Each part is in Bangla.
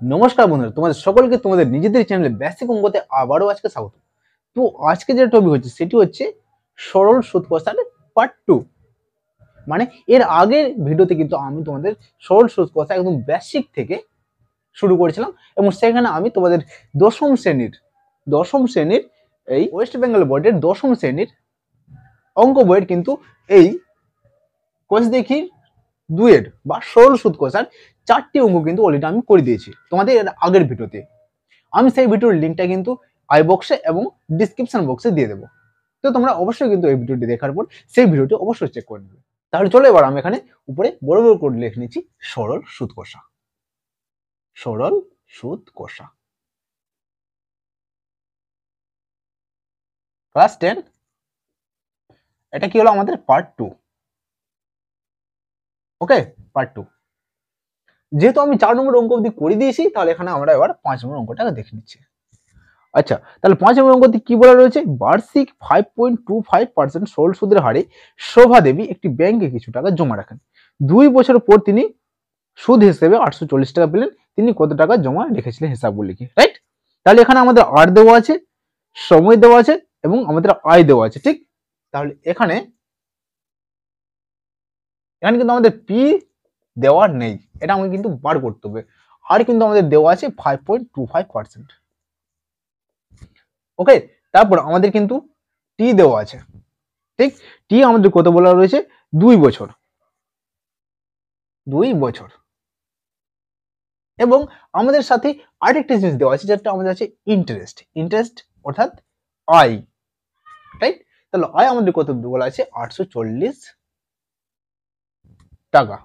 নমস্কার বন্ধুরা, তোমাদের সকলকে তোমাদের নিজেদের চ্যানেলে বেসিক অঙ্কতে আবারও আজকে স্বাগত। তো আজকে যে টপিক হচ্ছে সেটি হচ্ছে সরল সুদ কষার পার্ট 2। মানে এর আগের ভিডিওতে কিন্তু আমি তোমাদের সরল সুদ কষা একদম বেসিক থেকে শুরু করেছিলাম এবং সেখানে আমি তোমাদের দশম শ্রেণীর এই ওয়েস্ট বেঙ্গল বোর্ডের দশম শ্রেণীর অঙ্ক বইয়ের কিন্তু এই কোষ দেখি দুয়ের বা সরল সুদ কষার 4টি অঙ্ক কিন্তু অলরেডি আমি করে দিয়েছি তোমাদের এর আগের ভিডিওতে। আমি সেই ভিডিওর লিঙ্কটা কিন্তু আই বক্সে এবং ডিসক্রিপশন বক্সে দিয়ে দেবো। তো তোমরা অবশ্যই কিন্তু এই ভিডিওটি দেখার পর সেই ভিডিওটি অবশ্যই চেক করে নেবে। তাহলে চলো এবার আমি এখানে উপরে বড় বড় করে লিখে নিচ্ছি সরল সুদ কষা। সরল সুদ কষা ক্লাস 10। এটা কি হলো আমাদের পার্ট 2। ওকে, পার্ট 2। যেহেতু আমি 4 নম্বর অঙ্ক অবধি করে দিয়েছি, তাহলে এখানে আমরা এবার 5 নম্বর অঙ্কটাকে দেখে নিচ্ছি। আচ্ছা, তাহলে 5 নম্বর অঙ্কতে কি বলা রয়েছে? বার্ষিক 5.25% সরল সুদের হারে শোভা দেবী একটি ব্যাংকে কিছু টাকা জমা রাখেন। 2 বছর পর তিনি সুদ হিসেবে 840 টাকা পেলেন। তিনি কত টাকা জমা রেখেছিলেন হিসাবগুলো লিখে, রাইট? তাহলে এখানে আমাদের আর দেওয়া আছে, সময় দেওয়া আছে এবং আমাদের আয় দেওয়া আছে, ঠিক? তাহলে এখানে কিন্তু আমাদের পি দেওয়া নেই, এটা আমাকে কিন্তু বার করতে হবে। আর কিন্তু আমাদের দেওয়া আছে 5.25%। ওকে, তারপর আমাদের কিন্তু টি দেওয়া আছে, ঠিক? টি আমাদের কত বলা রয়েছে? 2 বছর। 2 বছর এবং আমাদের সাথে আরেকটা জিনিস দেওয়া আছে, যেটা আমাদের আছে ইন্টারেস্ট অর্থাৎ আয়, রাইট? তাহলে আয় আমাদের কত বলা আছে? 840 টাকা।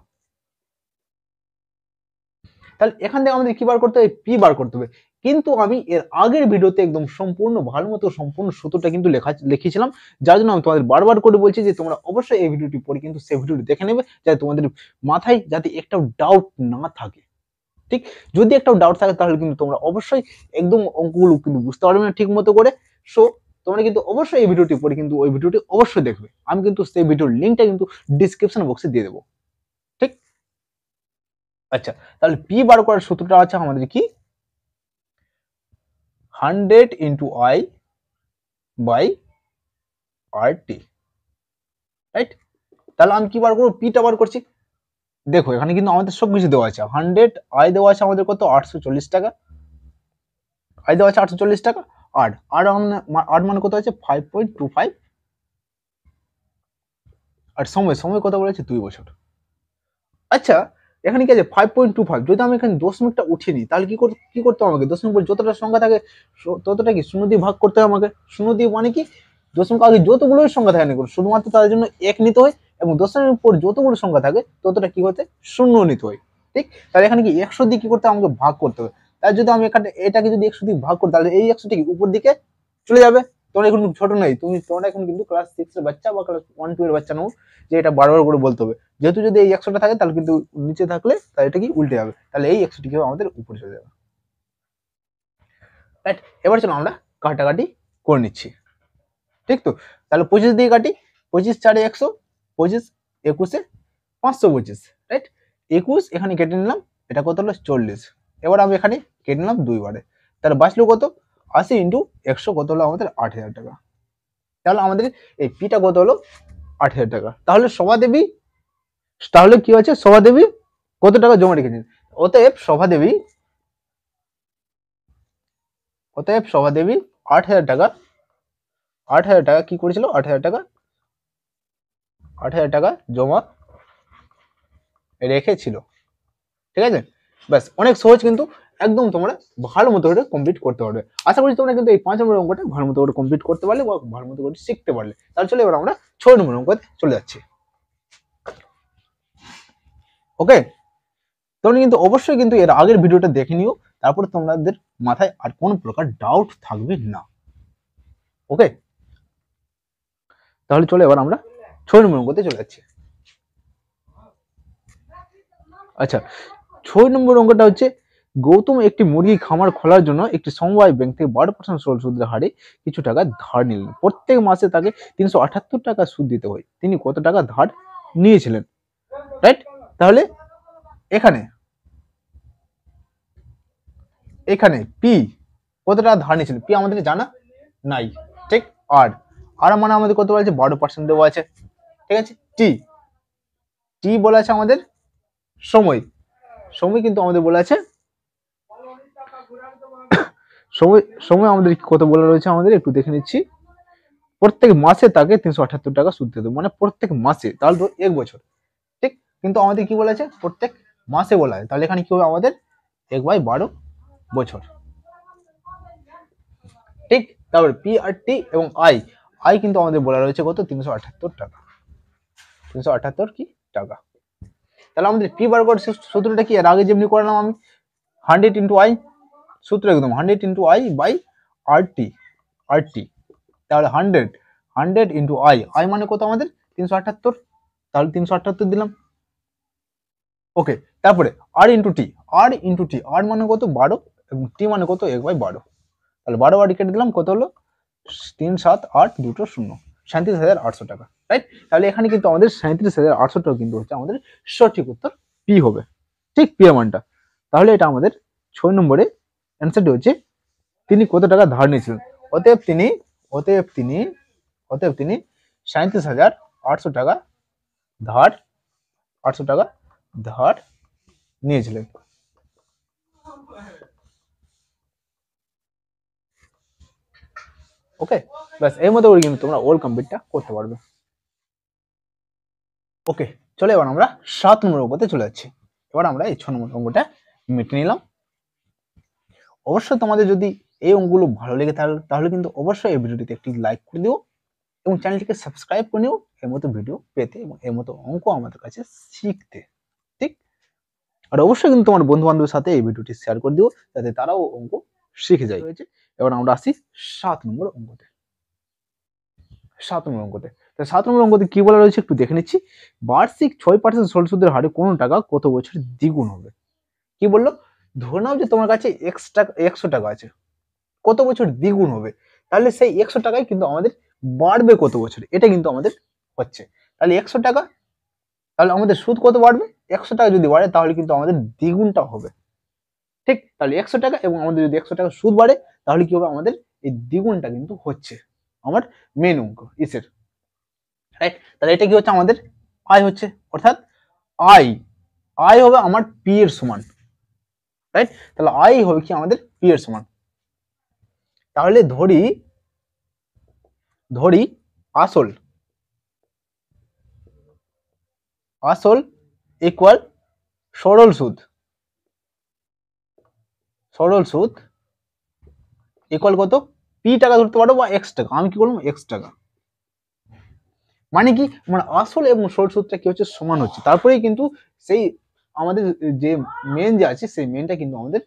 তাহলে এখান থেকে আমাদের কি বার করতে হবে? পি বার করতে হবে। কিন্তু আমি এর আগের ভিডিওতে একদম সম্পূর্ণ ভালো মতো সম্পূর্ণ সূত্রটা কিন্তু লিখেছিলাম, যার জন্য আমি তোমাদের বারবার করে বলছি যে তোমরা অবশ্যই এই ভিডিওটি পড়ে কিন্তু সেই ভিডিওটি দেখে নেবে, যাতে তোমাদের মাথায় যাতে একটাও ডাউট না থাকে, ঠিক? যদি একটাও ডাউট থাকে তাহলে কিন্তু তোমরা অবশ্যই একদম অঙ্কগুলো কিন্তু বুঝতে পারবে না ঠিক মতো করে। সো তোমরা কিন্তু অবশ্যই এই ভিডিওটি পড়ে কিন্তু ওই ভিডিওটি অবশ্যই দেখবে। আমি কিন্তু সেই ভিডিওর লিঙ্কটা কিন্তু ডিসক্রিপশন বক্সে দিয়ে দেবো, ঠিক? আচ্ছা, তাহলে পি বার করার সূত্রটা আছে আমাদের কি? 100 into I by R T, right? তাহলে আমি কি বার করবো? পিটা বার করছি। দেখো এখানে কিন্তু আমাদের সবকিছু দেওয়া আছে। 100 আয় দেওয়া আছে আমাদের কত? 840 টাকা। আয় দেওয়া আছে 840 টাকা। আর মানে কত আছে? 5.25। আর সময় কত বলেছে? 2 বছর। আচ্ছা, এখানে কি আছে? 5.25। যদি আমি এখানে দশমিকটা উঠিয়ে নিই, তাহলে কি করতে হবে আমাকে? দশমিক পর যতটা সংখ্যা থাকে ততটা কি শূন্য দিয়ে ভাগ করতে হবে আমাকে। শূন্য দিয়ে মানে কি? দশমিক আগে যতগুলোই সংখ্যা থাকে না কেন, শুধুমাত্র তার জন্য 1 নিতে হয় এবং দশমিক পর যতগুলো সংখ্যা থাকে ততটা কি হতে? শূন্য নিতে হয়, ঠিক? তাহলে এখানে কি 100 দিয়ে কি করতে হবে? আমাকে ভাগ করতে হবে। তাই যদি আমি এখানে এটাকে যদি 100 দিয়ে ভাগ করি, তাহলে এই 100টি কি উপর দিকে চলে যাবে। তোমরা এখন ছোট নেই, তোমরা এখন কিন্তু ক্লাস 6 এর বাচ্চা বা ক্লাস 1-2 এর বাচ্চা নও যে এটা বারবার করে বলতে হবে। যেহেতু যদি এই 100টা থাকে তাহলে কিন্তু নিচে থাকলে তাহলে এটা কি উল্টে যাবে, তাহলে এই 100টি কি আমাদের উপরে চলে যাবে, রাইট? এবার চলো আমরা কাটাকাটি করে নিচ্ছি, ঠিক তো? তাহলে 25 দিয়ে কাটি। 25 4 100, 25 21 525, রাইট? 21 এখানে কেটে নিলাম, এটা কত হলো? 40। এবার আমি এখানে কেটে নিলাম 2 বারে, তাহলে বাঁচলো কত? 80 ইন্টু 100 কত হলো আমাদের? 8000 টাকা। তাহলে আমাদের এই পিটা কত হলো? 8000 টাকা। তাহলে কি হচ্ছে? শোভা দেবী কত টাকা জমা রেখেছেন? অতএব শোভা দেবী 8,000 টাকা, 8,000 টাকা কি করেছিল? 8,000 টাকা জমা রেখেছিল, ঠিক আছে? ব্যাস, অনেক সহজ কিন্তু একদম তোমরা ভালো মতো করে কমপ্লিট করতে পারবে। আশা করি তোমরা কিন্তু এই 5 নম্বর অঙ্কটা ভালো মতো করে কমপ্লিট করতে পারলে বা ভালো মতো করে শিখতে পারলে। তাহলে চলো এবার আমরা 6 নম্বর অঙ্কতে চলে যাচ্ছি। ওকে, তোমরা কিন্তু অবশ্যই কিন্তু এর আগের ভিডিওটা দেখে নিও, তারপরে তোমাদের মাথায় আর কোনো প্রকার ডাউট থাকবে না। ওকে, তাহলে চলো এবার আমরা 6 নম্বর অঙ্কতে চলে যাচ্ছি। আচ্ছা, 6 নম্বর অঙ্কটা হচ্ছে গৌতম একটি মুরগি খামার খোলার জন্য একটি সমবায় ব্যাংক থেকে 12% সরল সুদের হারে কিছু টাকা ধার নিলেন। প্রত্যেক মাসে তাকে 378 টাকা সুদ দিতে হয়। তিনি কত টাকা ধার নিয়েছিলেন, রাইট? তাহলে এখানে এখানে পি কত টাকা ধার নিয়েছিল, পি আমাদের জানা নাই, ঠিক। আর আর মানে আমাদের কত বলেছে, 12% দেওয়া আছে, ঠিক আছে। টি টি বলা আছে আমাদের সময়, সময় কিন্তু আমাদের বলা আছে সময়, সময় আমাদের কত বলা রয়েছে আমাদের একটু দেখে নিচ্ছি। প্রত্যেক মাসে তাকে 378 টাকা সুদ দিতে হবে, মানে প্রত্যেক মাসে, তাহলে তো 1 বছর, ঠিক। কিন্তু আমাদের কি বলা আছে, প্রত্যেক মাসে বলা হয়, তাহলে এখানে কি হবে আমাদের 1/12 বছর, ঠিক। তারপরে পি আর টি এবং আই, আই কিন্তু আমাদের বলা রয়েছে কত, 378 টাকা, 378 কি টাকা। তাহলে আমাদের পি বার করার সূত্রটা কি, এর আগে যেমনি করলাম আমি, 100 ইন্টু আই, সূত্র একদম 100 ইন্টু আই বাই আর টি, আর টি। তাহলে 100 ইন্টু আই, আই মানে কত আমাদের 378, তাহলে 378 দিলাম, ওকে। তারপরে আর ইন্টু টি, আর ইন্টু টি, আর মানে কত 12 এবং টি মানে কত 1/12, তাহলে 12 বার কেটে দিলাম, কত হলো 3 7 8 2 0, 37,800 টাকা, রাইট। তাহলে এখানে কিন্তু আমাদের 37,800 টাকা কিন্তু হচ্ছে আমাদের সঠিক উত্তর, পি হবে, ঠিক, পি এর মানটা। তাহলে এটা আমাদের 6 নম্বরে অ্যান্সারটি হচ্ছে তিনি কত টাকা ধার নিয়েছিলেন। অতএব তিনি অতএব তিনি অতএব তিনি 37,800 টাকা ধার 800 টাকা ধার নিয়েছিলেন। ওকে, ব্যাস এর মধ্যে করে কিন্তু তোমরা ওল কমপ্লিটটা করতে পারবে। ওকে, চলে এবার আমরা 7 নম্বর অঙ্কতে চলে যাচ্ছি। এবার আমরা এই 6 নম্বর অঙ্কটা মিটে নিলাম। অবশ্যই তোমাদের যদি এই অঙ্কগুলো ভালো লেগে তাহলে কিন্তু অবশ্যই এই ভিডিওটিতে একটি লাইক করে দিও এবং চ্যানেলটিকে সাবস্ক্রাইব করে নিও এর মতো ভিডিও পেতে এবং এর মতো অঙ্ক আমাদের কাছে শিখতে, ঠিক। আর অবশ্যই কিন্তু তোমার বন্ধু বান্ধবের সাথে এই ভিডিওটি শেয়ার করে দিও যাতে তারাও অঙ্ক শিখে যায়। এবার আমরা আসি 7 নম্বর অঙ্কতে। 7 নম্বর অঙ্কতে, 7 নম্বর অঙ্কতে কি বলা রয়েছে একটু দেখে নিচ্ছি। বার্ষিক 6% সরল সুদের হারে কোন টাকা কত বছর দ্বিগুণ হবে। কি বললো, ধরে নাও যে তোমার কাছে 100 টাকা আছে, কত বছর দ্বিগুণ হবে, তাহলে সেই 100 টাকায় কিন্তু আমাদের বাড়বে কত বছর, এটা কিন্তু আমাদের হচ্ছে। তাহলে 100 টাকা, তাহলে আমাদের সুদ কত বাড়বে, 100 টাকা যদি বাড়ে তাহলে কিন্তু আমাদের দ্বিগুণটা হবে, ঠিক। তাহলে 100 টাকা এবং আমাদের যদি 100 টাকা সুদ বাড়ে তাহলে কি হবে, আমাদের এই দ্বিগুণটা কিন্তু হচ্ছে আমার মেন অঙ্ক ইসের, রাইট। তাহলে এটা কি হচ্ছে আমাদের আয় হচ্ছে, অর্থাৎ আই আই হবে আমার পি এর সমান, রাইট। তাহলে আই হবে কি আমাদের পি এর সমান। তাহলে ধরি ধরি আসল আসল ইকুয়াল সরল সুদ, সরল সুদ ইকুয়াল কত, পি টাকা ধরতে পারো বা এক্স টাকা, আমি কি করলাম এক্স টাকা, মানে কি, মানে আসল এবং সরল সুদটা কি হচ্ছে সমান হচ্ছে, তারপরেই কিন্তু সেই আমাদের যে মেন যে আছে সেই মেনটা কিন্তু আমাদের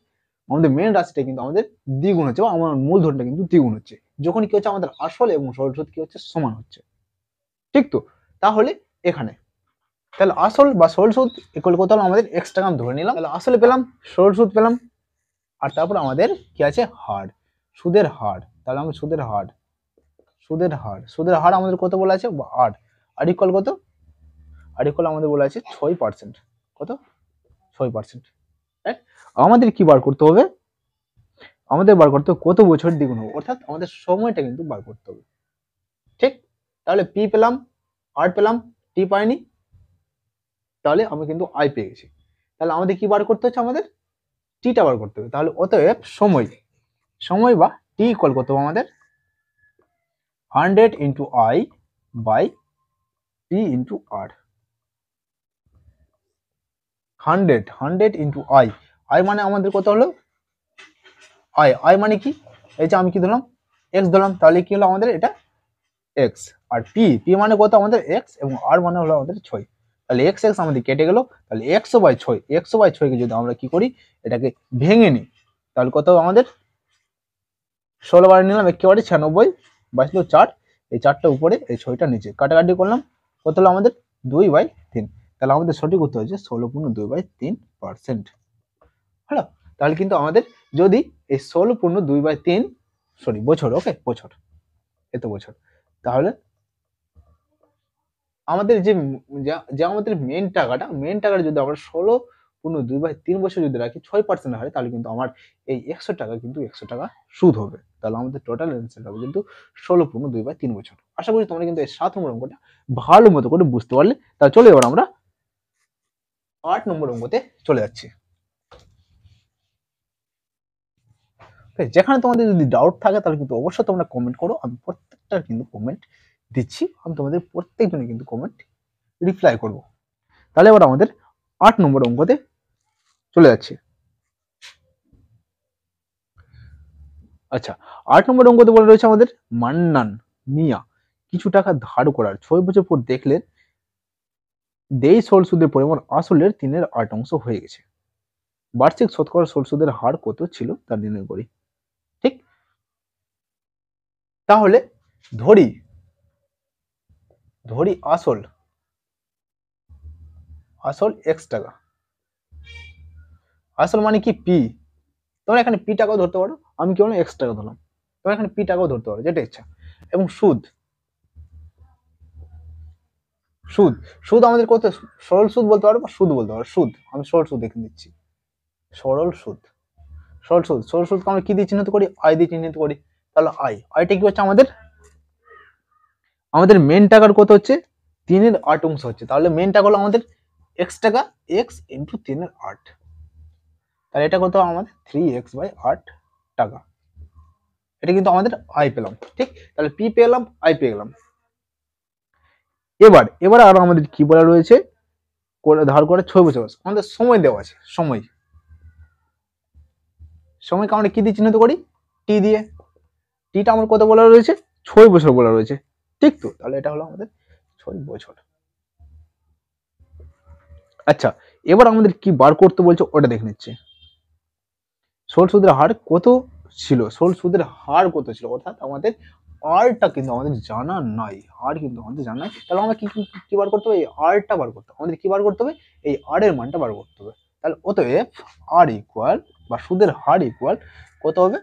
আমাদের মেন রাশিটা কিন্তু আমাদের দ্বিগুণ হচ্ছে বা আমার মূলধনটা কিন্তু দ্বিগুণ হচ্ছে যখন কি হচ্ছে আমাদের আসল এবং সরল সুদ কি হচ্ছে সমান হচ্ছে, ঠিক তো। তাহলে এখানে তাহলে আসল বা সরল সুদ ইকুয়াল কত হলো, আমাদের এক্স টাকা আমি ধরে নিলাম, তাহলে আসলে পেলাম, সরল সুদ পেলাম, আর তারপর আমাদের কি আছে হার, সুদের হার, তাহলে আমাদের সুদের হার আমাদের কত বলা আছে 8, আর ইকুয়াল কত, আর ইকুয়াল আমাদের বলা আছে 6%, কত 6%, রাইট। আমাদের কি বার করতে হবে, আমাদের বার করতে হবে কত বছর দ্বিগুণ হবে, অর্থাৎ আমাদের সময়টা কিন্তু বার করতে হবে, ঠিক। তাহলে পি পেলাম, আর পেলাম, টি পাইনি, তাহলে আমি কিন্তু আই পেয়ে গেছি। তাহলে আমাদের কি বার করতে হচ্ছে, আমাদের টিটা বার করতে হবে। তাহলে অতএব সময় বা টি ইকুয়াল কত আমাদের 100 into I by P into R, 100 into I মানে আমাদের কত হলো, আই মানে কি, এই যে আমি কি ধরলাম এক্স ধরলাম, তাহলে কি হলো আমাদের এটা এক্স, আর পি মানে কত আমাদের এক্স এবং আর মানে হলো আমাদের 6, তাহলে এক্স এক্স আমাদের কেটে গেল, তাহলে 100/6 কে যদি আমরা কি করি এটাকে ভেঙে নিই তাহলে কত আমাদের 16 বার নিলাম, একেবারে 96 বাঁচলো 4, এই 4টা উপরে এই 6টা নিচে, কাটাকাটি করলাম, কত হলো আমাদের 2/3, তাহলে আমাদের সঠিক উত্তর হচ্ছে 16.2/3%। হলো, তাহলে কিন্তু আমাদের যদি এই 16.2/3 বছর, ওকে বছর, এত বছর, তাহলে আমাদের যে আমাদের মেন টাকাটা যদি আমরা পূর্ণ 2/3 যদি রাখি 6% হারে, তাহলে কিন্তু আমার এই 100 টাকা কিন্তু 100 টাকা সুদ হবে। তাহলে আমাদের টোটাল অ্যান্সার হবে কিন্তু 16 পূর্ণ 2/3 আশা করি তোমরা কিন্তু এই 7 নম্বর অঙ্কটা ভালো মতো করে বুঝতে পারলে। তাহলে চলো এবার আমরা 8 নম্বর অঙ্কতে চলে যাচ্ছি। যেখানে তোমাদের যদি ডাউট থাকে তাহলে কিন্তু অবশ্যই তোমরা কমেন্ট করো, আমি প্রত্যেকটার কিন্তু কমেন্ট দিচ্ছি, আমি তোমাদের প্রত্যেকজনে কিন্তু কমেন্ট রিপ্লাই করব। তাহলে এবার আমাদের 8 নম্বর অঙ্কতে চলে যাচ্ছে। আচ্ছা, 8 নম্বর অঙ্কতে বলা রয়েছে আমাদের মান্নান মিয়া কিছু টাকা ধার করার 6 বছর পর দেখলেন দেই সল সুদের পরিমাণ আসলের 3/8 হয়ে গেছে। বার্ষিক শতকরা সল সুদের হার কত ছিল তা নির্ণয় করি। ঠিক, তাহলে ধরি আসল x টাকা, আসল মানে কি পি, তোমরা এখানে পি টাকাও ধরতে পারো, আমি কি বললাম এক্স টাকা ধরলাম, তোমরা এখানে পি টাকাও ধরতে পারো, যেটা ইচ্ছা। এবং সুদ আমাদের কত, সরল সুদ বলতে পারো বা সুদ বলতে পারো। সুদ, আমি সরল সুদ দেখে দিচ্ছি, সরল সুদ আমরা কি দিয়ে চিহ্নিত করি, আই দিয়ে চিহ্নিত করি। তাহলে আইটা কি হচ্ছে আমাদের মেন টাকার কত হচ্ছে 3/8 হচ্ছে। তাহলে মেন টাকা হলো আমাদের এক্স টাকা, এক্স ইন্টু 3/8, তাহলে এটা কত আমাদের 3x/8 টাকা। এটা কিন্তু আমাদের আই পেলাম। ঠিক, তাহলে পি পেলাম, আই পেয়ে গেলাম। এবার আর আমাদের কি বলা রয়েছে, ধার করে 6 বছর আমাদের সময় দেওয়া আছে। সময়কে আমরা কি দিয়ে চিহ্নিত করি, টি দিয়ে। টিটা আমার কত বলা রয়েছে, 6 বছর বলা রয়েছে। ঠিক তো, তাহলে এটা হলো আমাদের 6 বছর। আচ্ছা, এবার আমাদের কি বার করতে বলছে ওটা দেখে নিচ্ছে। সরল সুদের হার কত ছিল, অর্থাৎ আমাদের আরটা কিন্তু আমাদের জানা নাই, তাহলে আমরা কি বার করতে হবে, এই আরটা বার করতে হবে। আমাদের কি বার করতে হবে, এই আর এর মানটা বার করতে হবে। তাহলে অতএব আর ইকুয়াল বা সুদের হার ইকুয়াল কত হবে,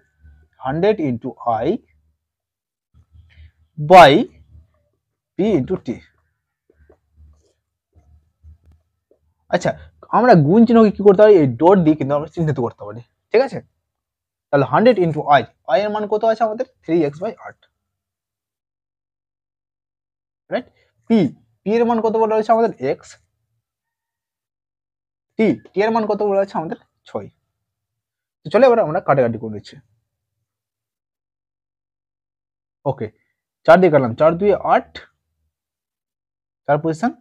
100 into I by P into T. আচ্ছা, আমরা গুণ চিহ্নকে কি করতে পারি, এই ডট দিয়ে কিন্তু আমরা চিহ্নিত করতে পারি। ঠিক আছে, তাহলে 100 ইন্টু আই এর মান কত আছে আমাদের 3x/8, রাইট। পি এর মান কত বলা হয়েছে আমাদের x, টি এর মান কত বলা হয়েছে আমাদের 6। তো চলে এবার আমরা কাটাকাটি করে নিচ্ছি। ওকে, 4 দিয়ে কাটলাম, 4 2 8, 4 পজিশন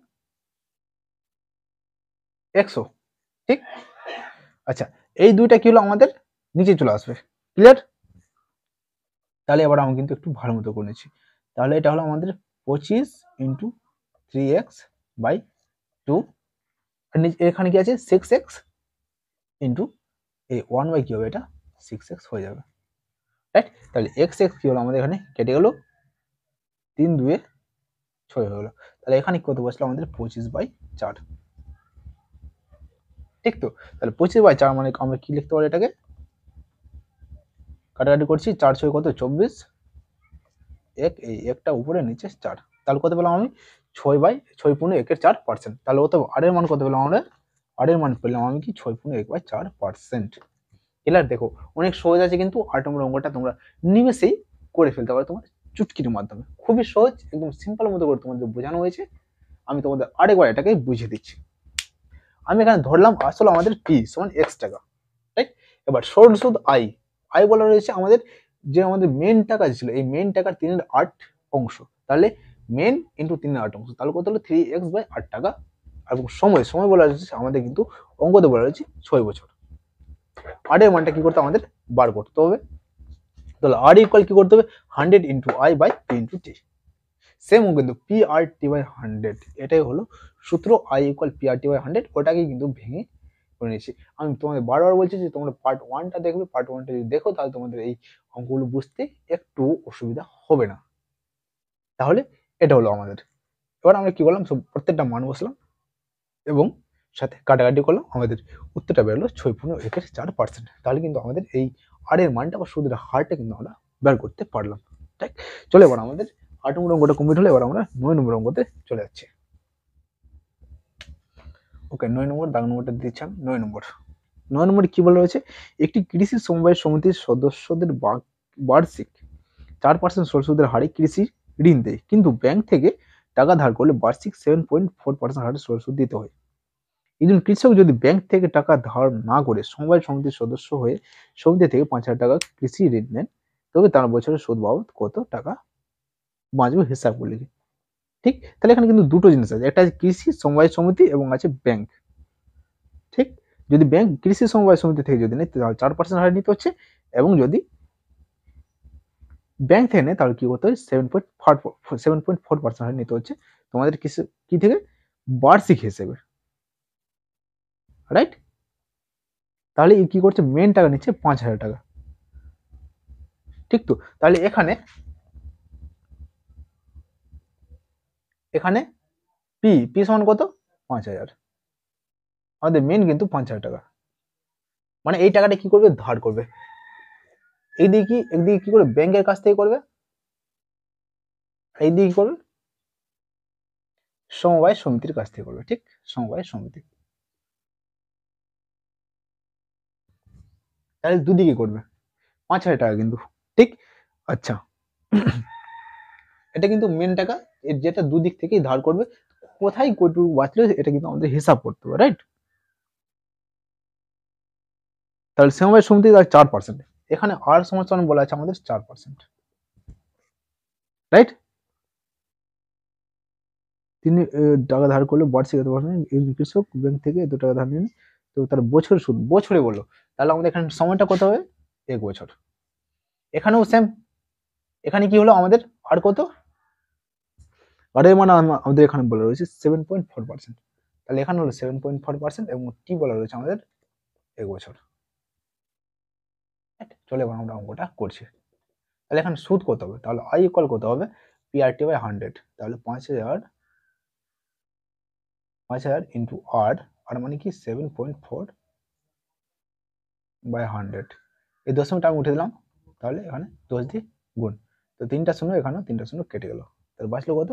100। ঠিক, আচ্ছা এই দুইটা কি হলো আমাদের নিচে চলে আসবে। ক্লিয়ার, তাহলে এবার আমি কিন্তু একটু ভালো মতো করে নিচ্ছি। তাহলে এটা হলো আমাদের 25 ইন্টু 3x/2, এখানে কি আছে 6x ইন্টু এই 1 কি হবে, এটা 6x হয়ে যাবে, রাইট। তাহলে x কি হলো আমাদের এখানে কেটে গেল, 3 2 6 হয়ে গেল। তাহলে এখানে কত বসলো আমাদের 25/4। ঠিক তো, তাহলে 25/4 মানে আমরা কি লিখতে পারি, এটাকে কাটাকাটি করছি, 4 6 কত 24, এই একটা উপরে নিচে 4, তাহলে কত পেলাম আমি 6/6 পূর্ণ 1 এর 4%। তাহলে অত আর এর মান কত পেলাম আমরা, আর এর মান পেলাম আমি কি 6 পূর্ণ 1/4%। ক্লিয়ার, দেখো অনেক সহজ আছে কিন্তু 8 নম্বর অঙ্কটা তোমরা নিমেষেই করে ফেলতে পারো তোমার চুটকির মাধ্যমে, খুবই সহজ, একদম সিম্পল মতো করে তোমাদের বোঝানো হয়েছে। আমি তোমাদের আরেকবার এটাকে বুঝিয়ে দিচ্ছি। আমি এখানে ধরলাম আসলে আমাদের পি সমান এক্স টাকা, রাইট। এবার সরল সুদ আই বলা রয়েছে আমাদের যে আমাদের মেন টাকা ছিল, এই মেন টাকার 3/8, তাহলে মেন ইন্টু 3/8, তাহলে কত হলো 3x/8 টাকা। এবং সময় বলা রয়েছে আমাদের কিন্তু অঙ্কতে বলা রয়েছে 6 বছর। আর এর মানটা কি করতে আমাদের বার করতে হবে, তাহলে আর ইকুয়াল কি করতে হবে 100 into I by P into T. Same কিন্তু পি আর টি বাই 100, এটাই হলো সূত্র, I equal P R T by 100, ওটাকে কিন্তু ভেঙে করে নিয়েছি। আমি তোমাদের বারবার বলছি যে তোমরা পার্ট 1টা দেখবে, পার্ট 1টা যদি দেখো তাহলে তোমাদের এই অঙ্কগুলো বুঝতে একটু অসুবিধা হবে না। তাহলে এটা হলো আমাদের, এবার আমরা কি করলাম, সব প্রত্যেকটা মান বসলাম এবং সাথে কাটাকাটি করলাম, আমাদের উত্তরটা বেরোলো 6 পূর্ণ 1 এর 4%। তাহলে কিন্তু আমাদের এই আর এর মানটা বা সুদের হারটা কিন্তু আমরা বের করতে পারলাম। ঠিক, চলে এবার আমাদের 8 নম্বর অঙ্কটা কমপ্লিট হলো, এবার আমরা 9 নম্বর অঙ্কতে চলে যাচ্ছি। ওকে 9 নম্বর দাগ নম্বরটা দিচ্ছি আমি। 9 নম্বরে কি বলা রয়েছে, একটি কৃষি সমবায় সমিতির সদস্যদের বার্ষিক 4% সুদের হারে কৃষি ঋণ দেয়, কিন্তু ব্যাংক থেকে টাকা ধার করলে বার্ষিক 7.4% হারে সুদ দিতে হয়। একজন কৃষক যদি ব্যাংক থেকে টাকা ধার না করে সমবায় সমিতির সদস্য হয়ে সমিতি থেকে 5,000 টাকা কৃষি ঋণ নেন, তবে তার বছরে সুদ বাবদ কত টাকা বাঁচবে হিসাব করলে। ঠিক, তাহলে এখানে কিন্তু দুটো জিনিস আছে, একটা আছে কৃষি সমবায় সমিতি এবং আছে ব্যাংক। ঠিক, যদি ব্যাংক কৃষি সমবায় সমিতি থেকে যদি নেয় তাহলে 4% হারে নিতে হচ্ছে, এবং যদি ব্যাংক থেকে নেয় তাহলে কি করতে হয় 7.4% হারে নিতে হচ্ছে তোমাদের কি থেকে, বার্ষিক হিসেবে। রাইট, তাহলে কি করছে, মেন টাকা নিচ্ছে 5,000 টাকা। ঠিক তো, তাহলে এখানে পি সমান কত, 5,000। আমাদের মেন কিন্তু 5,000 টাকা, মানে এই টাকাটা কি করবে, ধার করবে। একদিকে কি করবে, ব্যাংকের কাছ থেকে করবে, এইদিকে কি করবে, সমবায় সমিতির কাছ থেকে করবে। ঠিক, সমবায় সমিতি, তাহলে দুদিকে করবে 5,000 টাকা কিন্তু। ঠিক, আচ্ছা এটা কিন্তু মেন টাকা, যেটা দুদিক থেকেই ধার করবে, কোথায় কতটুকু বাঁচলো এটা কিন্তু আমাদের হিসাব করতে হবে। রাইট, তাহলে সমবায় সমিতি 4%, এখানে আর সমান বলা আছে আমাদের 4%। রাইট, তিনি টাকা ধার করলে বার্ষিক এত পার্সেন্ট, কৃষক ব্যাংক থেকে এত টাকা ধার নেন, তো তার বছর সুদ বছরে বললো, তাহলে আমাদের এখানে সময়টা কত হবে, 1 বছর। এখানেও সেম, এখানে কি হলো আমাদের আর কত, আর এর মানে আমাদের এখানে বলা রয়েছে 7.4%, তাহলে এখানে হলো 7.4% এবং টি বলা রয়েছে আমাদের 1 বছর। চলে এবার আমরা অঙ্কটা করছি। তাহলে এখানে সুদ কত হবে, তাহলে আই ইকুয়াল কত হবে, পিআরটি বাই 100, তাহলে 5,000 ইন্টু আর, আর মানে কি 7.4 বাই 100, এই দশমিকটা আমি উঠে দিলাম, তাহলে এখানে 10 দিয়ে গুণ, তো 3টা শূন্য, এখানে 3টা শূন্য কেটে গেল, তাহলে বাঁচলো কত,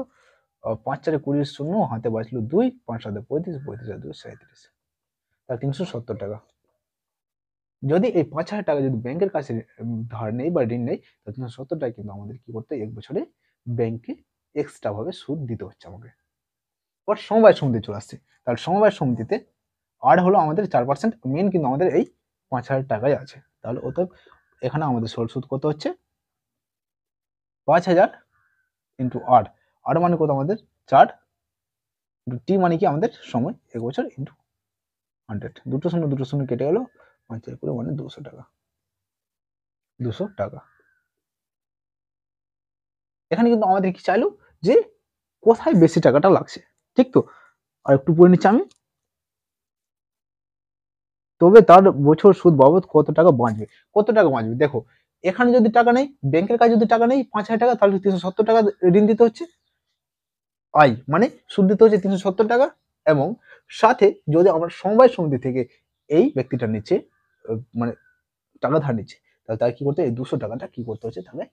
5 4 20 শূন্য, হাতে বাঁচলো 2, 5 7 35, 35 আর 2 37, তাহলে 370 টাকা। যদি এই 5,000 টাকা যদি ব্যাংকের কাছে ধার নেই বা ঋণ নেই, তাহলে 370 টাকা কিন্তু আমাদের কি করতে হয়, 1 বছরে ব্যাংকে এক্সট্রা ভাবে সুদ দিতে হচ্ছে আমাকে। পর সমবায় সমিতি চলে আসছে, তাহলে সমবায় সমিতিতে আর হলো আমাদের 4%, মেন কিন্তু আমাদের এই 5,000 টাকাই আছে, তাহলে অতএব এখানে আমাদের সুদ কত হচ্ছে, 5,000 ইন্টু আর, আর মানে কত আমাদের 4, টি মানে কি আমাদের সময় 1 বছর ইন্টু 100, দুটো শূন্য কেটে গেল, 5 করে মানে 200 টাকা, 200 টাকা। এখানে কিন্তু আমাদের কি চাইলো, যে কোথায় বেশি টাকাটা লাগছে। ঠিক তো, আর একটু পড়ে নিচ্ছি আমি, তবে তার বছর সুদ বাবদ কত টাকা বাঁচবে। কত টাকা বাঁচবে, দেখো এখানে যদি টাকা নেই, ব্যাংকের কাছে যদি টাকা নেই 5,000 টাকা, তাহলে 370 টাকা ঋণ দিতে হচ্ছে, আই মানে সুদ দিতে হচ্ছে 370 টাকা, এবং সাথে যদি আমরা সমবায় সমিতি থেকে এই ব্যক্তিটা নিচ্ছে, মানে টাকা ধার নিচ্ছে, তাহলে তার কি করতে, এই 200 টাকাটা কি করতে হচ্ছে, তাহলে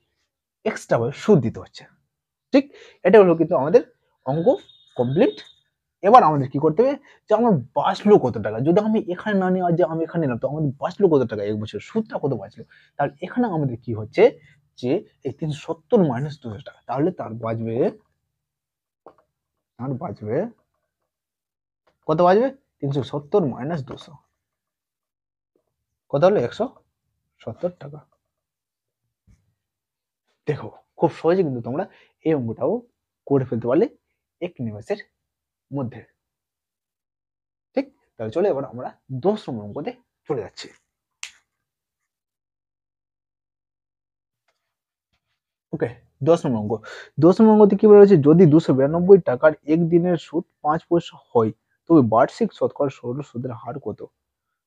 এক্সট্রা ভাবে সুদ দিতে হচ্ছে। ঠিক, এটা হলো কিন্তু আমাদের অঙ্ক কমপ্লিট। এবার আমাদের কি করতে হবে, যে আমার বাঁচলো কত টাকা, যদি আমি এখানে না নিয়ে, যে আমি এখানে নিলাম, তো আমাদের বাঁচলো কত টাকা, 1 বছর সুদটা কত বাঁচলো, তাহলে এখানে আমাদের কি হচ্ছে, যে এই 370 মাইনাস 200 টাকা, তাহলে তার বাঁচবে কত বাঁচবে, 370 মাইনাস 200, কত হলো 170 টাকা। দেখো খুব সহজে কিন্তু তোমরা এই অঙ্কটাও করে ফেলতে পারলে 1 নিমেষের মধ্যে। ঠিক, তাহলে চলে এবার আমরা 10 নম্বর অঙ্কতে চলে যাচ্ছি। ওকে, 10 নম্বর অঙ্কতে কি বলা হয়েছে, যদি 292 টাকার একদিনের সুদ 5 পয়সা হয়, তবে বার্ষিক শতকরা সুদের হার কত।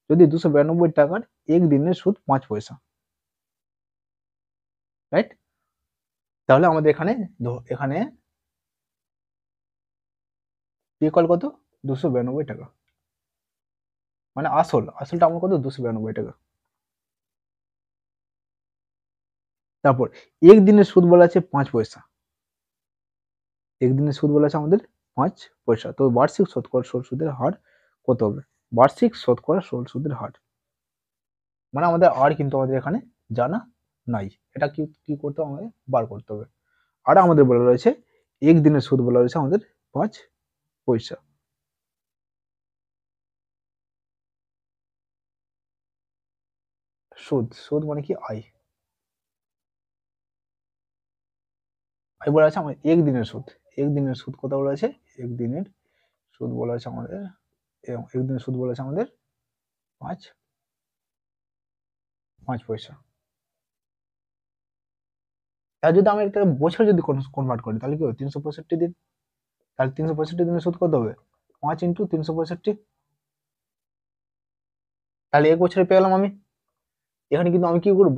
যদি 292 টাকার একদিনের সুদ 5 পয়সা, রাইট, তাহলে আমাদের এখানে কল কত, 292 টাকা, মানে আসলটা আমার কত, 292 টাকা। তারপর একদিনের সুদ বলা আছে 5 পয়সা, একদিনের সুদ বলা আছে আমাদের 5 পয়সা, তো বার্ষিক শতকরা সুদের হার কত হবে, বার্ষিক শোধ করা সুদের হার। মানে আমাদের আর কিন্তু আমাদের এখানে জানা নাই, এটা কি কি করতে হবে, আমাদের বার করতে হবে। আর আমাদের বলা রয়েছে একদিনের সুদ বলা রয়েছে আমাদের 5 পয়সা। সুদ, সুদ মানে কি আয়, আয় বলা আছে আমাদের একদিনের সুদ। একদিনের সুদ কত বলা আছে, একদিনের সুদ বলা আছে আমাদের, একদিনের সুদ বলা আছে আমাদের 5 পয়সা। আর যদি আমি একটা বছর যদি কনভার্ট করি তাহলে কি হবে, 365 দিন। তাহলে 365 দিনের সুদ কত হবে, 5 ইন্টু 365। তাহলে এক বছরে পেয়ে গেলাম আমি। এখানে কিন্তু আমি কি করবো,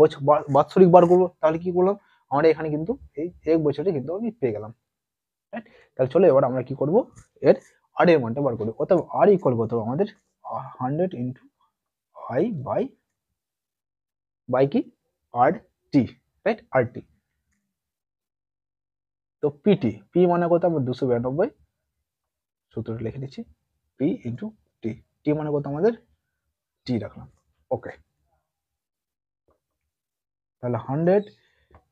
বাৎসরিক বার করবো, তাহলে কি করলাম, আমরা এখানে কিন্তু এই এক বছরে কিন্তু আমি পেয়ে গেলাম। রাইট, তাহলে চলো এবার আমরা কি করব, এর আর এর মানটা বার করি। অতএব আর ইকুয়াল কত হবে আমাদের, 100 ইন্টু আই বাই কি, আর টি। রাইট, আর টি। তো পিটি, পি মানে কত, আমরা 292 সূত্রটা লিখে দিচ্ছি, পি ইন্টু টি। টি মানে কত আমাদের, টি রাখলাম। ওকে, তাহলে 100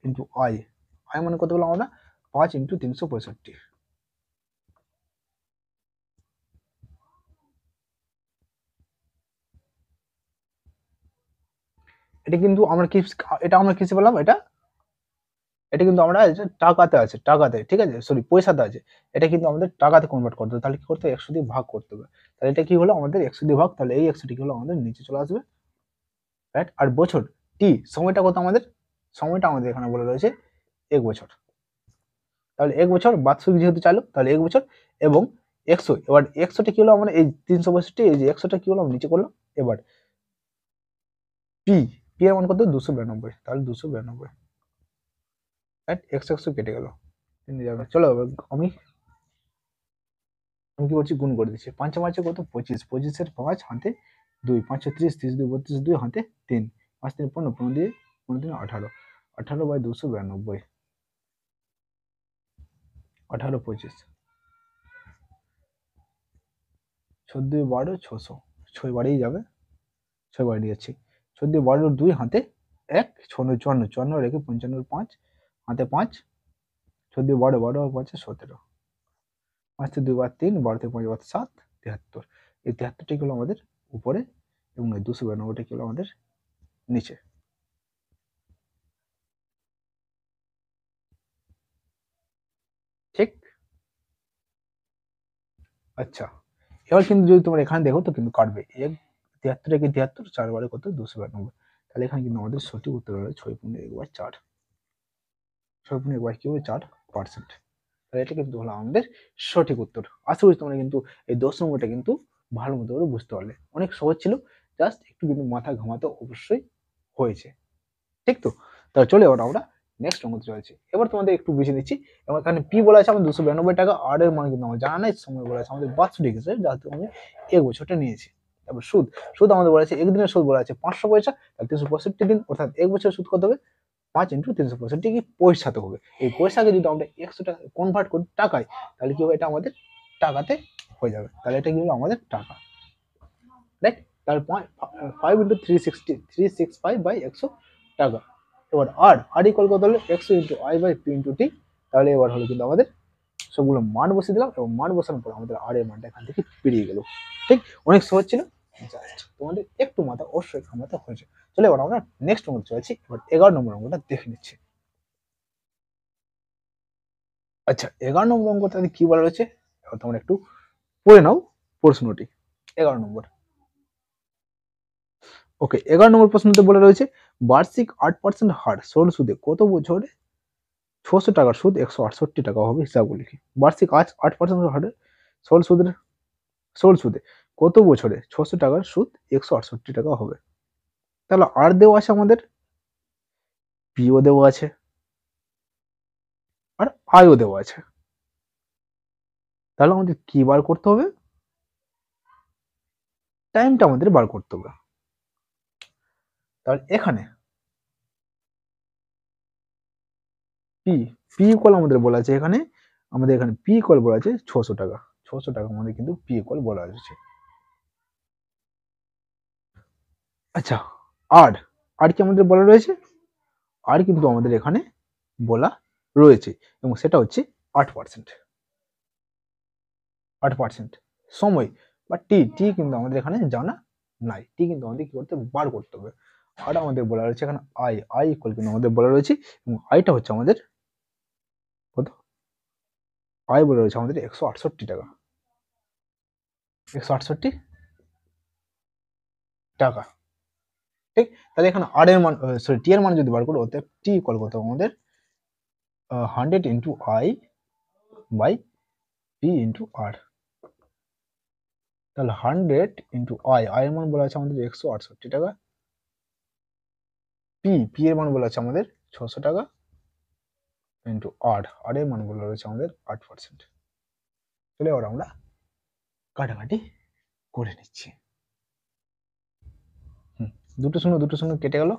ইন্টু আই, আই মানে কত বললাম আমরা, 5 ইন্টু 365। এটা কিন্তু আমরা কি, এটা আমরা কিসে পেলাম, এটা এটা কিন্তু আমরা টাকাতে আছে, টাকাতে, ঠিক আছে, সরি পয়সাতে আছে। এটা কিন্তু আমাদের টাকাতে কনভার্ট করতে হবে, তাহলে কি করতে হবে, 100 দিয়ে ভাগ করতে হবে। তাহলে এটা কি হলো আমাদের 100 দিয়ে ভাগ, তাহলে এই 100 কি হলো আমাদের নিচে চলে আসবে। রাইট, আর বছর টি, সময়টা কত আমাদের, সময়টা আমাদের এখানে বলে রয়েছে 1 বছর। তাহলে 1 বছর বাৎসরিক যেহেতু চাইলো, তাহলে 1 বছর এবং 100। এবার 100টা কি হলো, আমরা এই 365, এই যে 100টা কি হলো আমরা নিচে করলাম। এবার পি, পি এর মান কত, 292। তাহলে 292। রাইট, 100 কেটে গেল, চলো এবার আমি আমি কি করছি, গুণ করে দিচ্ছি। 5 5 কত, 25, 25 5 হাতে 2, 5 30, 30 2 32, 2 হাতে 3, 5 3 15, 15 দিয়ে 15 3 18, 18 বাই 292, 18 25, 14 12 600, 6 বাড়িয়ে যাবে, 6 বাড়িয়ে যাচ্ছি, 14 12 2 হাতে 1, 54 54 রেখে 55 5 হাতে 5, 14 12 12 আর 5 17, 5 2 বার 3, 12 থেকে 5 বার 7, 73। এই 73টি হলো আমাদের উপরে এবং এই 292টি হলো আমাদের নিচে। ঠিক, আচ্ছা, এবার কিন্তু যদি তোমরা এখানে দেখো তো কিন্তু কাটবে, 73 একে 73, 4 বারে কত, 292। তাহলে এখানে কিন্তু আমাদের সঠিক উত্তর হলো 6.1/4, 6.1 কি হবে, 4%। তাহলে এটা কিন্তু হলো আমাদের সঠিক উত্তর। আশা করি তোমরা কিন্তু এই 10 নম্বরটা কিন্তু ভালো মতো করে বুঝতে পারলে, অনেক সহজ ছিল, জাস্ট একটু কিন্তু মাথা ঘামাতে অবশ্যই হয়েছে। ঠিক তো, তাহলে চলে এবার আমরা নেক্সট অঙ্ক চলেছি। এবার তোমাদের একটু বুঝে নিচ্ছি। এবং এখানে পি বলা আছে আমাদের 292 টাকা, আর এর মান কিন্তু আমার জানা নাই, সময় বলা আছে আমাদের বাৎসরিক হিসেবে, যাতে আমি 1 বছরটা নিয়েছি। তারপর সুদ, সুদ আমাদের বলা আছে একদিনের সুদ বলা আছে 500 পয়সা, তাহলে 365 দিন, অর্থাৎ 1 বছরের সুদ কত হবে, 5 ইন্টু 365 কি পয়সাতে হবে। এই পয়সাকে যদি আমরা 100 টাকা কনভার্ট করি টাকায়, তাহলে কি হবে, এটা আমাদের টাকাতে হয়ে যাবে। তাহলে এটা কি হলো আমাদের টাকা। রাইট, তাহলে 5 ইন্টু 365 বাই 100 টাকা। এবার আর আর ইকুয়াল কত হলো, 100 into I by P into T. তাহলে এবার হলো কিন্তু আমাদের সবগুলো মান বসিয়ে দিলাম, এবং মান বসানোর পর আমাদের আর এর মানটা এখান থেকে বেরিয়ে গেল। ঠিক, অনেক সহজ ছিল, জাস্ট তোমাদের একটু মাথা অবশ্যই ঘামাতে হয়েছে। চলে এবার আমরা নেক্সট অঙ্ক চলেছি। এবার 11 নম্বর অঙ্কটা দেখে নিচ্ছি। আচ্ছা, 11 নম্বর অঙ্কটাতে কি বলা রয়েছে, এবার তোমরা একটু পড়ে নাও প্রশ্নটি। 11 নম্বর, ওকে, 11 নম্বর প্রশ্নতে বলে রয়েছে বার্ষিক 8% হার সরল সুদে কত বছরে 600 টাকার সুদ 168 টাকা হবে, হিসাব লিখি। বার্ষিক 8% হারে সরল সুদের, সরল সুদে কত বছরে 600 টাকার সুদ 168 টাকা হবে। তাহলে আর দেওয়া আছে আমাদের, পিও দেওয়া আছে, আর আয়ও দেওয়া আছে। তাহলে আমাদের কি বার করতে হবে, টাইমটা আমাদের বার করতে হবে। তাহলে এখানে পি, পি ইকুয়াল আমাদের বলা আছে, এখানে আমাদের এখানে পি ইকুয়াল বলা আছে 600 টাকা, 600 টাকা আমাদের কিন্তু পি ইকুয়াল বলা আছে। আচ্ছা, আর আর কি আমাদের বলা রয়েছে? আর কিন্তু আমাদের এখানে বলা রয়েছে এবং সেটা হচ্ছে 8%। 8% সময় বা টি টি কিন্তু আমাদের এখানে জানা নাই, টি কিন্তু আমাদের কি করতে হবে? বার করতে হবে। আর আমাদের বলা রয়েছে এখানে আই, আই ইকুয়াল কিন্তু আমাদের বলা রয়েছে এবং আইটা হচ্ছে আমাদের কত? আই বলা রয়েছে আমাদের 168 টাকা। 168 টাকা, ঠিক? তাহলে এখানে আর এর মান, সরি টি এর মান যদি বার করো, অতএব টি ইকুয়াল কত আমাদের 100 into I by P into R. তাহলে 100 ইন্টু আই, আই এর মান বলা আছে আমাদের 168 টাকা, পি, পি এর মান বলা আছে আমাদের 600 টাকা, ইন্টু আর, আর এর মান বলা রয়েছে আমাদের 8%। তাহলে এবার আমরা কাটাকাটি করে নিচ্ছি। দুটো শূন্য কেটে গেল,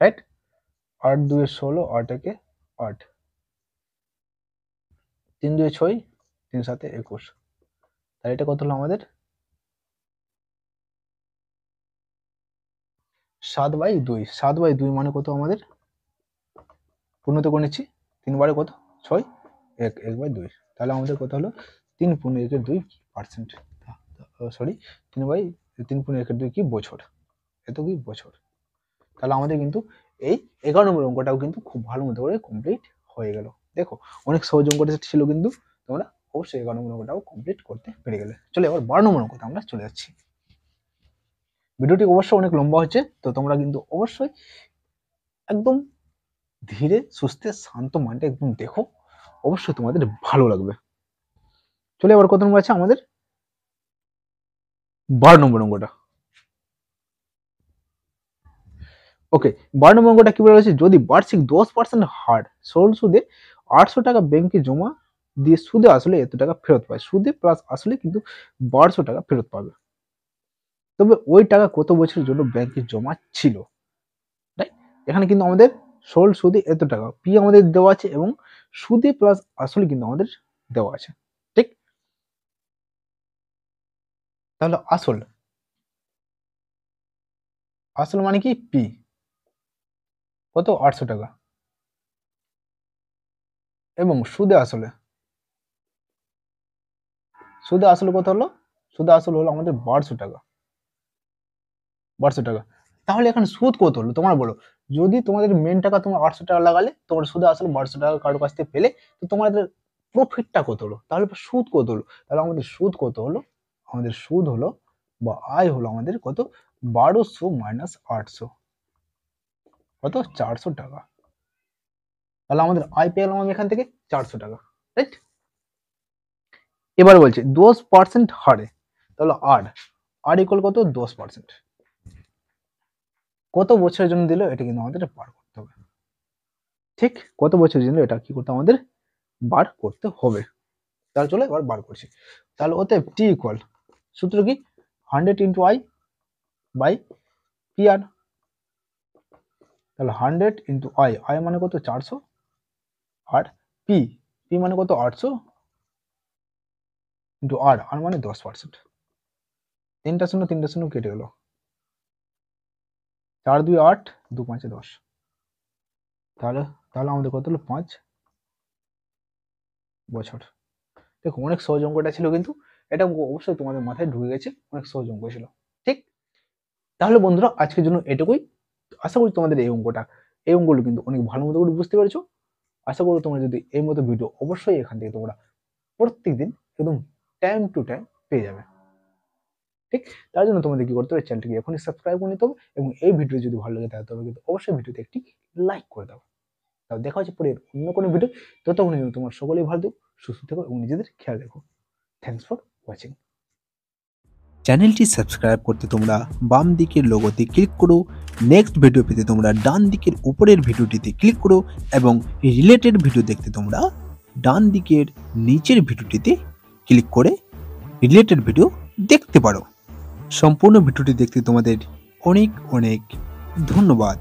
রাইট? 8 2 16, 8 একে 8, 3 2 6, 3 7 21। তাহলে এটা কত হলো আমাদের? 7/2। 7/2 মানে কত আমাদের? পূর্ণতে করে নিচ্ছি, 3 বারে কত? 6, 1, 1/2। তাহলে আমাদের কত হলো? 3 পূর্ণ 1 এর 2%। সরি, 3 পূর্ণ 1 এর 2 কি? বছর। এত কি? বছর। তাহলে আমাদের কিন্তু এই 11 নম্বর অঙ্কটাও কিন্তু খুব ভালো মতো করে কমপ্লিট হয়ে গেল। দেখো, অনেক সহজ অঙ্কটা ছিল, কিন্তু তোমরা অবশ্যই 11 নম্বর অঙ্কটাও কমপ্লিট করতে পেরে গেলে। চলো এবার 12 নম্বর অঙ্কতে আমরা চলে যাচ্ছি। ভিডিওটি অবশ্যই অনেক লম্বা হচ্ছে, তো তোমরা কিন্তু অবশ্যই একদম ধীরে সুস্থে শান্ত মানটা একদম দেখো, অবশ্যই তোমাদের ভালো লাগবে। চলে এবার কত নম্বর আছে আমাদের? 12 নম্বর অঙ্কটা। ওকে, 12 নম্বর অঙ্কটা কি বলা হয়েছে? যদি বার্ষিক 10% হার সরল সুদে 800 টাকা ব্যাংকে জমা দিয়ে সুদে আসলে এত টাকা ফেরত পায়, সুদে প্লাস আসলে কিন্তু 1200 টাকা ফেরত পাবে, তবে ওই টাকা কত বছরের জন্য ব্যাংকে জমা ছিল? রাইট? এখানে কিন্তু আমাদের সরল সুদে এত টাকা, পি আমাদের দেওয়া আছে এবং সুদে প্লাস আসলে কিন্তু আমাদের দেওয়া আছে, ঠিক? তাহলে আসল, আসল মানে কি? পি কত? 800 টাকা, এবং সুদে আসলে, সুদে আসলে কত হলো? সুদে আসলে হলো আমাদের 1200 টাকা। 1200 টাকা। তাহলে এখানে সুদ কত হলো তোমরা বলো? যদি তোমাদের মেন টাকা তোমার 800 টাকা লাগালে, তোমার সুদে আসলে 1200 টাকা কারোর কাছ থেকে পেলে, তো তোমাদের প্রফিটটা কত হলো? তাহলে সুদ কত হলো? তাহলে আমাদের সুদ কত হলো? আমাদের সুদ হলো বা আয় হলো আমাদের কত? 1200 মাইনাস 800, কত? 400 টাকা। তাহলে আমাদের আয় পেয়ে গেলাম আমি এখান থেকে 400 টাকা, রাইট? এবার বলছে 10% হারে, তাহলে আর ইকুয়াল কত? 10%। কত বছরের জন্য দিল এটা কিন্তু আমাদের বার করতে হবে, ঠিক? কত বছরের জন্য এটা কি করতে আমাদের? বার করতে হবে। তাহলে চলো এবার বার করছি। তাহলে ওতে টি ইকুয়াল, সূত্র কি? 100 into I by P R. তাহলে 100 ইন্টু আই, আই মানে কত? 400, আর পি, পি মানে কত? 800 ইন্টু আর, আর মানে 10%। 3টা শূন্য কেটে গেল, 4 2 8, 2 5 10। তাহলে তাহলে আমাদের কত হলো? 5 বছর। দেখো অনেক সহজ অঙ্কটা ছিল, কিন্তু এটা অঙ্ক অবশ্যই তোমাদের মাথায় ঢুকে গেছে, অনেক সহজ অঙ্ক ছিল, ঠিক? তাহলে বন্ধুরা আজকের জন্য এটুকুই। আশা করি তোমাদের এই অঙ্কগুলো কিন্তু অনেক ভালো মতো করে বুঝতে পেরেছো। আশা করি তোমরা যদি এই মতো ভিডিও অবশ্যই এখান থেকে তোমরা প্রত্যেকদিন একদম টাইম টু টাইম পেয়ে যাবে, ঠিক? তার জন্য তোমাদের কি করতে হবে? চ্যানেলটিকে এখনই সাবস্ক্রাইব করে নিতে হবে, এবং এই ভিডিও যদি ভালো লাগে তাহলে তবে কিন্তু অবশ্যই ভিডিওতে একটি লাইক করে দাও। তাহলে দেখা হচ্ছে পরে অন্য কোনো ভিডিও। ততক্ষণ তোমার সকলেই ভালো থেকো, সুস্থ থেকো এবং নিজেদের খেয়াল রেখো। Thanks for watching. চ্যানেলটি সাবস্ক্রাইব করতে তোমরা বাম দিকের লোগোতে ক্লিক করো, নেক্সট ভিডিও পেতে তোমরা ডান দিকের উপরের ভিডিওটিতে ক্লিক করো, এবং রিলেটেড ভিডিও দেখতে তোমরা ডান দিকের নিচের ভিডিওটিতে ক্লিক করে রিলেটেড ভিডিও দেখতে পারো। সম্পূর্ণ ভিডিওটি দেখতে তোমাদের অনেক অনেক ধন্যবাদ।